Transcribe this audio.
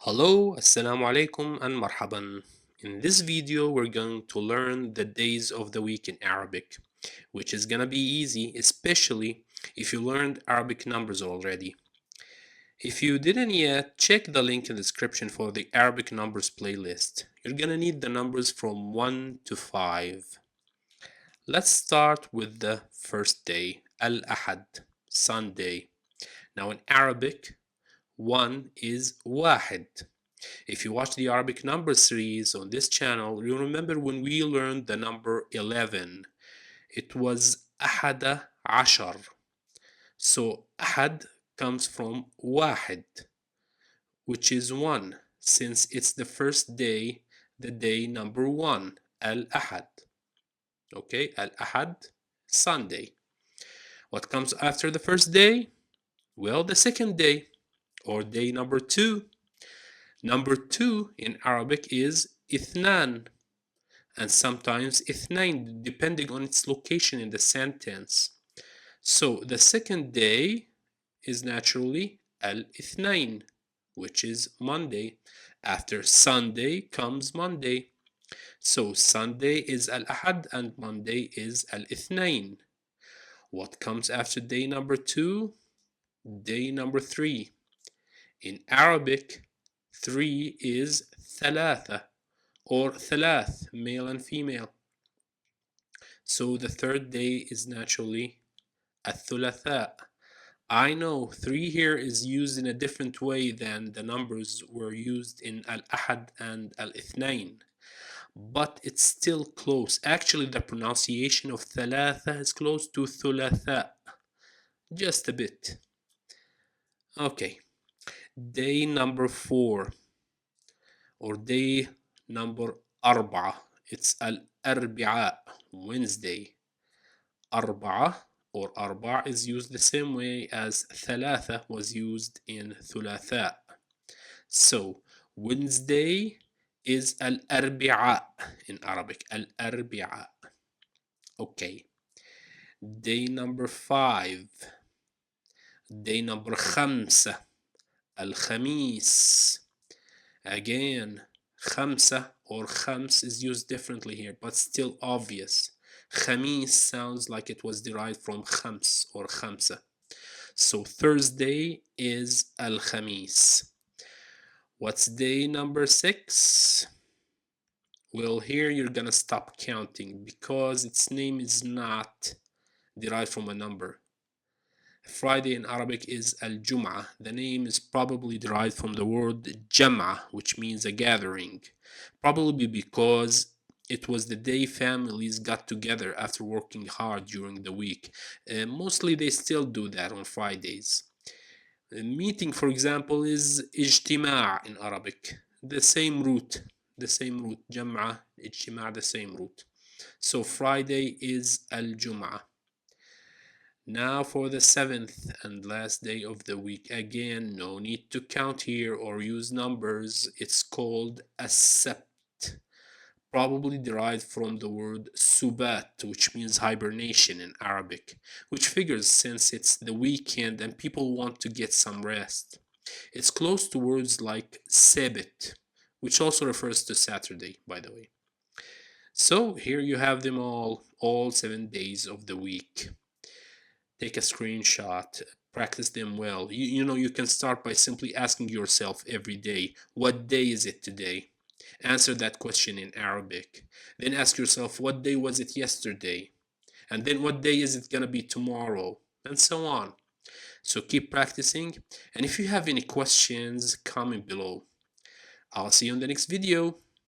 Hello, assalamu alaikum and marhaban. In this video, we're going to learn the days of the week in Arabic, which is gonna be easy, especially if you learned Arabic numbers already. If you didn't yet, check the link in the description for the Arabic numbers playlist. You're gonna need the numbers from 1 to 5. Let's start with the first day, Al-Ahad, Sunday. Now in Arabic, 1 is واحد. If you watch the Arabic number series on this channel, you remember when we learned the number 11. It was أحد عشر. So أحد comes from واحد, which is 1, since it's the first day, the day number 1, Al-Ahad. Okay, Al-Ahad, Sunday. What comes after the first day? Well, the second day, or day number 2. Number 2 in Arabic is اثنان, and sometimes اثنين, depending on its location in the sentence. So the second day is naturally الاثنين, which is Monday. After Sunday comes Monday. So Sunday is al-ahad and Monday is al-ithnain. What comes after day number 2? Day number 3. In Arabic, 3 is ثلاثة or ثلاث, male and female. So the third day is naturally الثلاثاء. I know 3 here is used in a different way than the numbers were used in al-ahad and al-ithnain, but it's still close. Actually, the pronunciation of ثلاثة is close to ثلاثاء, just a bit. Okay, day number 4 or day number أربعة. It's الأربعاء, Wednesday. أربعة or أربع is used the same way as ثلاثة was used in ثلاثاء. So Wednesday is الأربعاء in Arabic. الأربعاء. Okay. Day number 5. Day number خمسة. الخميس. Again, خمسة or خمس is used differently here, but still obvious. Khamis sounds like it was derived from khams or khamsa. So Thursday is al-khamis. What's day number 6? Well, here you're gonna stop counting because its name is not derived from a number. Friday in Arabic is al-Jum'ah. The name is probably derived from the word jam'ah, which means a gathering. Probably because it was the day families got together after working hard during the week. Mostly they still do that on Fridays. A meeting, for example, is ijtima' in Arabic. The same root. Jam'ah, ijtima', the same root. So Friday is al-Jum'ah. Now for the 7th and last day of the week. Again, no need to count here or use numbers. It's called as-sabt, probably derived from the word subat, which means hibernation in Arabic, which figures since it's the weekend and people want to get some rest. It's close to words like sabit, which also refers to Saturday, by the way. So here you have them all 7 days of the week. Take a screenshot, practice them well. You can start by simply asking yourself every day, what day is it today? Answer that question in Arabic. Then ask yourself, what day was it yesterday? And then what day is it gonna be tomorrow? And so on. So keep practicing. And if you have any questions, comment below. I'll see you in the next video.